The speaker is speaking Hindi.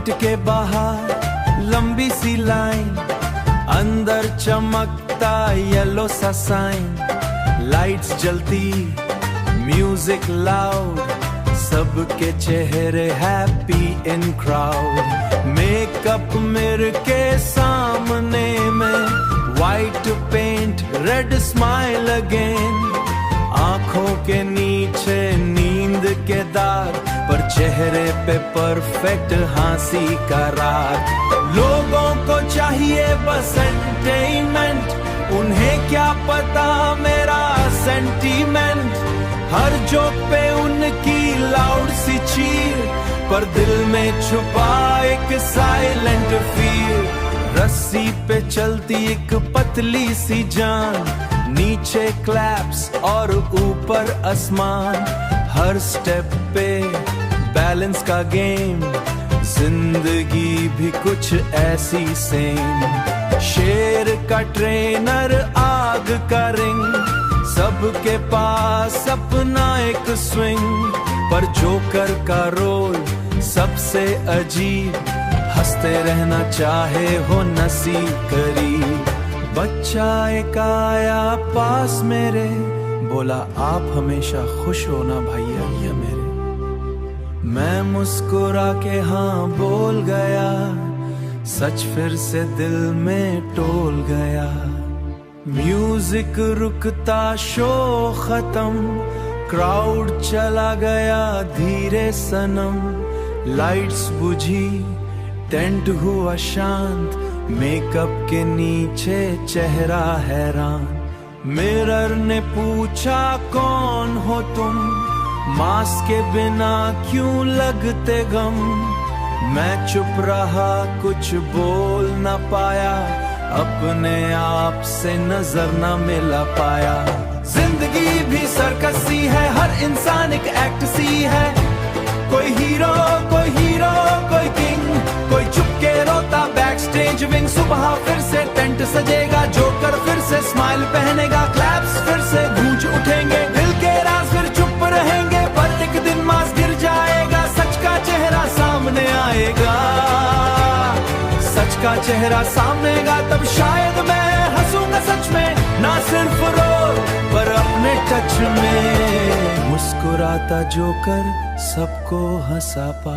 गेट के बाहर लंबी सी लाइन, अंदर चमकता येलो सा साइन, लाइट्स जलती, म्यूजिक लाउड, सबके चेहरे happy in crowd. Makeup mirror के सामने में, white paint red smile again, आंखों के नीचे नींद के दाग, पर चेहरे पे परफेक्ट हंसी का राग। लोगों को चाहिए बस एंटरटेनमेंट, उन्हें क्या पता मेरा सेंटीमेंट। हर जोक पे उनकी लाउड सी चीर, पर दिल में छुपा एक साइलेंट फियर। रस्सी पे चलती एक पतली सी जान, नीचे क्लैप्स और ऊपर आसमान। हर स्टेप पे बैलेंस का गेम, जिंदगी भी कुछ ऐसी सेम। शेर का ट्रेनर, आग का रिंग, सबके पास अपना एक स्विंग। पर जोकर का रोल सबसे अजीब, हंसते रहना चाहे हो नसीब करीब। बच्चा एक आया पास मेरे, बोला आप हमेशा खुश होना भैया ये मेरे। मैं मुस्कुरा के हाँ बोल गया, सच फिर से दिल में टोल गया। म्यूजिक रुकता, शो खत्म, क्राउड चला गया धीरे सनम। लाइट्स बुझी, टेंट हुआ शांत, मेकअप के नीचे चेहरा हैरान। मिरर ने पूछा कौन हो तुम, मास्क के बिना क्यों लगते गम। मैं चुप रहा, कुछ बोल न पाया, अपने आप से नजर न मिला पाया। जिंदगी भी सर्कस सी है, हर इंसान एक एक्ट सी है। कोई हीरो, कोई हीरो, कोई किंग, कोई चुप के रोता बैक स्टेज विंग। सुबह फिर से टेंट सजेगा, जोकर फिर से स्माइल पहनेगा, क्लैप्स फिर से गूंज उठेंगे। दिल के राज फिर चुप रहेंगे, पर एक दिन मास्क गिर जाएगा, सच का चेहरा सामने आएगा। सच का चेहरा सामने आएगा, तब शायद मैं हंसूंगा सच में, ना सिर्फ रोल पर अपने टच में। मुस्कुराता जोकर सबको हंसा पा।